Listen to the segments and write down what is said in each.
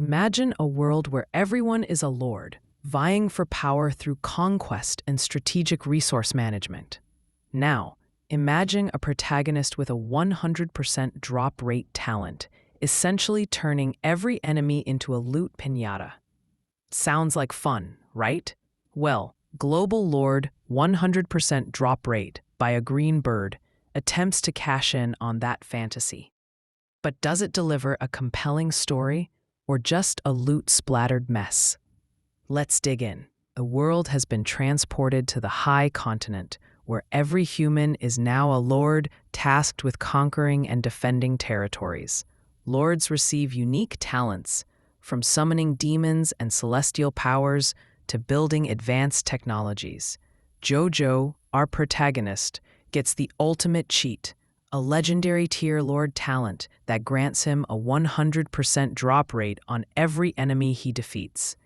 Imagine a world where everyone is a lord, vying for power through conquest and strategic resource management. Now, imagine a protagonist with a 100% drop rate talent, essentially turning every enemy into a loot piñata. Sounds like fun, right? Well, Global Lord 100% drop rate by a green bird attempts to cash in on that fantasy. But does it deliver a compelling story or just a loot-splattered mess? Let's dig in. The world has been transported to the high continent, where every human is now a lord tasked with conquering and defending territories. Lords receive unique talents, from summoning demons and celestial powers to building advanced technologies. Zhou Zhou, our protagonist, gets the ultimate cheat, a legendary tier lord talent that grants him a 100% drop rate on every enemy he defeats.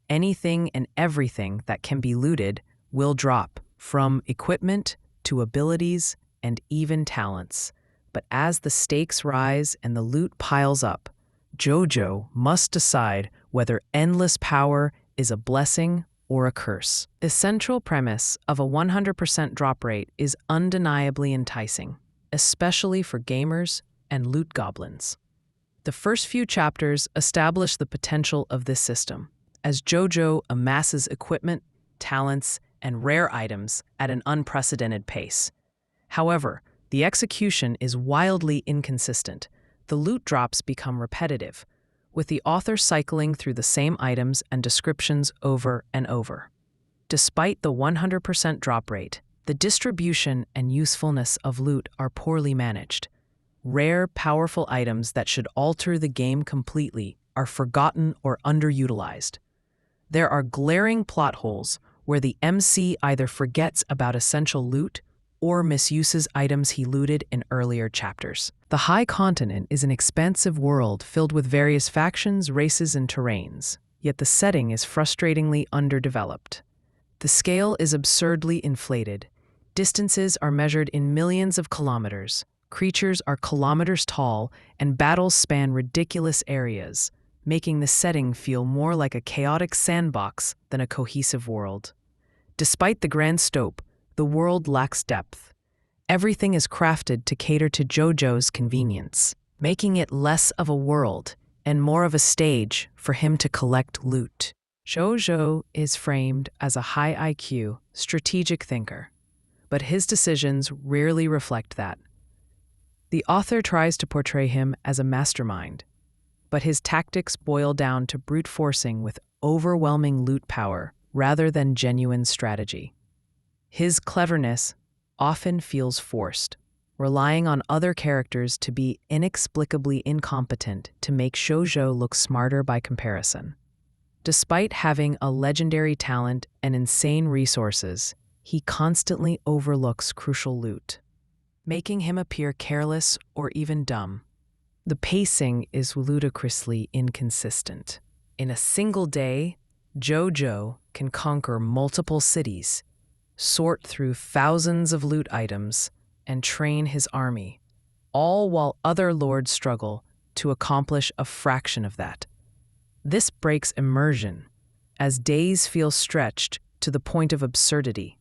Anything and everything that can be looted will drop, from equipment to abilities and even talents. But as the stakes rise and the loot piles up, Zhou Zhou must decide whether endless power is a blessing or a curse. The central premise of a 100% drop rate is undeniably enticing, especially for gamers and loot goblins. The first few chapters establish the potential of this system, as Zhou Zhou amasses equipment, talents, and rare items at an unprecedented pace. However, the execution is wildly inconsistent. The loot drops become repetitive, with the author cycling through the same items and descriptions over and over. Despite the 100% drop rate, the distribution and usefulness of loot are poorly managed. Rare, powerful items that should alter the game completely are forgotten or underutilized. There are glaring plot holes where the MC either forgets about essential loot or misuses items he looted in earlier chapters. The High Continent is an expansive world filled with various factions, races, and terrains, yet the setting is frustratingly underdeveloped. The scale is absurdly inflated. Distances are measured in millions of kilometers, creatures are kilometers tall, and battles span ridiculous areas, making the setting feel more like a chaotic sandbox than a cohesive world. Despite the grand scope, the world lacks depth. Everything is crafted to cater to Zhou Zhou's convenience, making it less of a world and more of a stage for him to collect loot. Zhou Zhou is framed as a high IQ, strategic thinker, but his decisions rarely reflect that. The author tries to portray him as a mastermind, but his tactics boil down to brute forcing with overwhelming loot power rather than genuine strategy. His cleverness often feels forced, relying on other characters to be inexplicably incompetent to make Zhou Zhou look smarter by comparison. Despite having a legendary talent and insane resources, he constantly overlooks crucial loot, making him appear careless or even dumb. The pacing is ludicrously inconsistent. In a single day, Zhou Zhou can conquer multiple cities, sort through thousands of loot items, and train his army, all while other lords struggle to accomplish a fraction of that. This breaks immersion, as days feel stretched to the point of absurdity,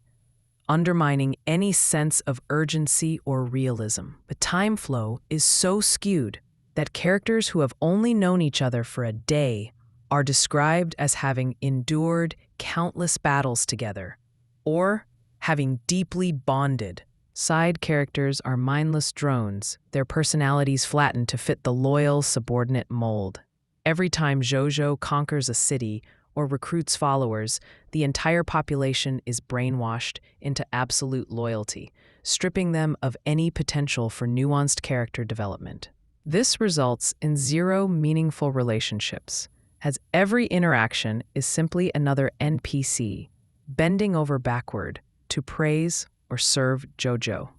undermining any sense of urgency or realism. The time flow is so skewed that characters who have only known each other for a day are described as having endured countless battles together, or having deeply bonded. Side characters are mindless drones, their personalities flattened to fit the loyal, subordinate mold. Every time Zhou Zhou conquers a city or recruits followers, the entire population is brainwashed into absolute loyalty, stripping them of any potential for nuanced character development. This results in zero meaningful relationships, as every interaction is simply another NPC, bending over backward to praise or serve Zhou Zhou.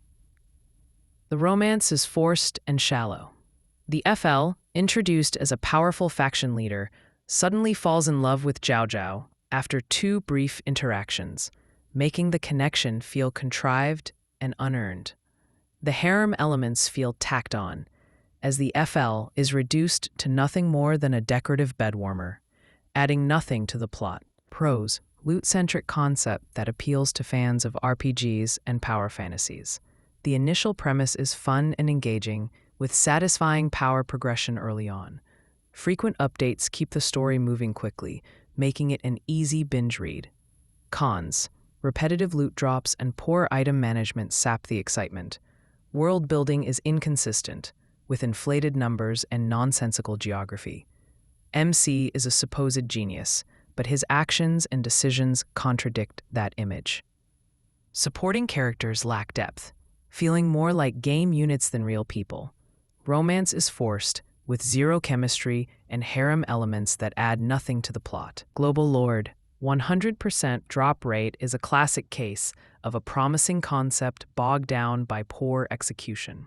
The romance is forced and shallow. The FL, introduced as a powerful faction leader, suddenly falls in love with Zhao Zhao after 2 brief interactions, making the connection feel contrived and unearned. The harem elements feel tacked on, as the FL is reduced to nothing more than a decorative bedwarmer, adding nothing to the plot. Pros: loot-centric concept that appeals to fans of RPGs and power fantasies. The initial premise is fun and engaging, with satisfying power progression early on. Frequent updates keep the story moving quickly, making it an easy binge read. Cons: repetitive loot drops and poor item management sap the excitement. World building is inconsistent, with inflated numbers and nonsensical geography. MC is a supposed genius, but his actions and decisions contradict that image. Supporting characters lack depth, feeling more like game units than real people. Romance is forced, with zero chemistry and harem elements that add nothing to the plot. Global Lord: 100% drop rate is a classic case of a promising concept bogged down by poor execution.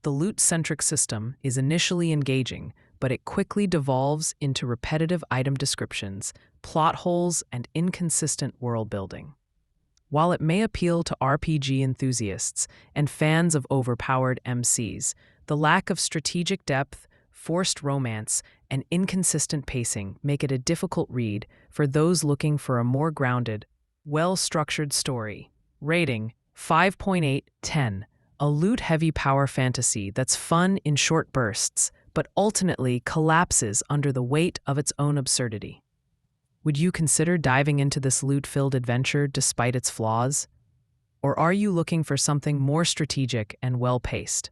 The loot-centric system is initially engaging, but it quickly devolves into repetitive item descriptions, plot holes, and inconsistent world building. While it may appeal to RPG enthusiasts and fans of overpowered MCs, the lack of strategic depth, forced romance, and inconsistent pacing make it a difficult read for those looking for a more grounded, well-structured story. Rating: 5.8/10. A loot-heavy power fantasy that's fun in short bursts, but ultimately collapses under the weight of its own absurdity. Would you consider diving into this loot-filled adventure despite its flaws? Or are you looking for something more strategic and well-paced?